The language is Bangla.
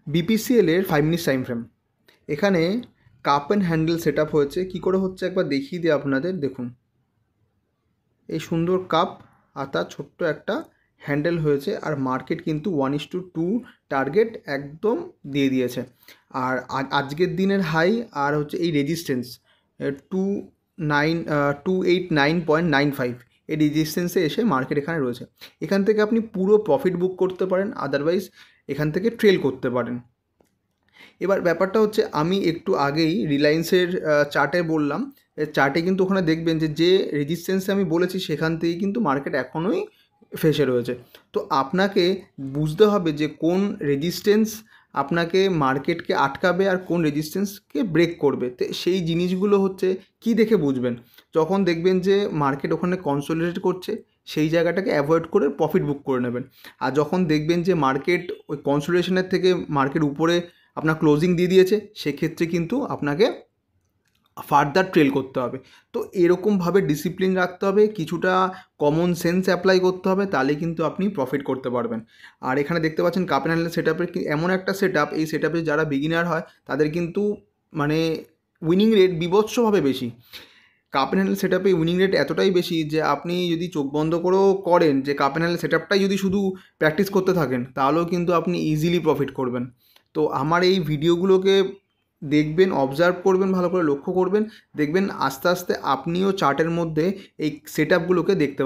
বিপিসিএল এর 5 মিনিটস টাইম ফ্রেম। এখানে cup and handle set up হয়েছে। কী করে হচ্ছে একবার দেখিয়ে দিই আপনাদের। দেখুন, এই সুন্দর কাপ আর তার ছোট্ট একটা হ্যান্ডেল হয়েছে, আর মার্কেট কিন্তু 1:2 টার্গেট একদম দিয়ে দিয়েছে। আর আজকের দিনের হাই আর হচ্ছে এই রেজিস্ট্যান্স 289.95, এই রেজিস্ট্যান্সে এসে মার্কেট এখানে রয়েছে। এখান থেকে আপনি পুরো প্রফিট বুক করতে পারেন, আদারওয়াইজ এখান থেকে ট্রেল করতে পারেন। এবার ব্যাপারটা হচ্ছে, আমি একটু আগেই রিলায়েন্সের চার্টে বললাম, চার্টে কিন্তু ওখানে দেখবেন যে রেজিস্ট্যান্সে আমি বলেছি সেখান থেকেই কিন্তু মার্কেট এখনোই ফেসে রয়েছে। তো আপনাকে বুঝতে হবে যে কোন রেজিস্ট্যান্স আপনাকে মার্কেটকে আটকাবে আর কোন রেজিস্ট্যান্সকে ব্রেক করবে। তো সেই জিনিসগুলো হচ্ছে কি দেখে বুঝবেন, যখন দেখবেন যে মার্কেট ওখানে কনসোলিডেট করছে সেই জায়গাটাকে অ্যাভয়েড করে প্রফিট বুক করে নেবেন। আর যখন দেখবেন যে মার্কেট ওই কনসোলিডেশনের থেকে মার্কেট উপরে আপনার ক্লোজিং দিয়ে দিয়েছে, সেক্ষেত্রে কিন্তু আপনাকে ফার্দার ট্রেল করতে হবে। তো এরকমভাবে ডিসিপ্লিন রাখতে হবে, কিছুটা কমন সেন্স অ্যাপ্লাই করতে হবে, তাহলে কিন্তু আপনি প্রফিট করতে পারবেন। আর এখানে দেখতে পাচ্ছেন কাপ অ্যান্ড হ্যান্ডেল সেট আপের এমন একটা সেট আপ, এই সেট আপে যারা বিগিনার হয় তাদের কিন্তু মানে উইনিং রেট বিভৎসভাবে বেশি। কাপ অ্যান্ড হ্যান্ডেল সেট আপে উইনিং রেট এতটাই বেশি যে আপনি যদি চোখ বন্ধ করেও করেন, যে কাপ অ্যান্ড হ্যান্ডেল সেট আপটাই যদি শুধু প্র্যাকটিস করতে থাকেন, তাহলেও কিন্তু আপনি ইজিলি প্রফিট করবেন। তো আমার এই ভিডিওগুলোকে দেখবেন, অবজার্ভ করবেন, ভালো করে লক্ষ্য করবেন, দেখবেন আস্তে আস্তে আপনিও চার্টের মধ্যে এই সেট আপগুলোকে দেখতে পাবেন।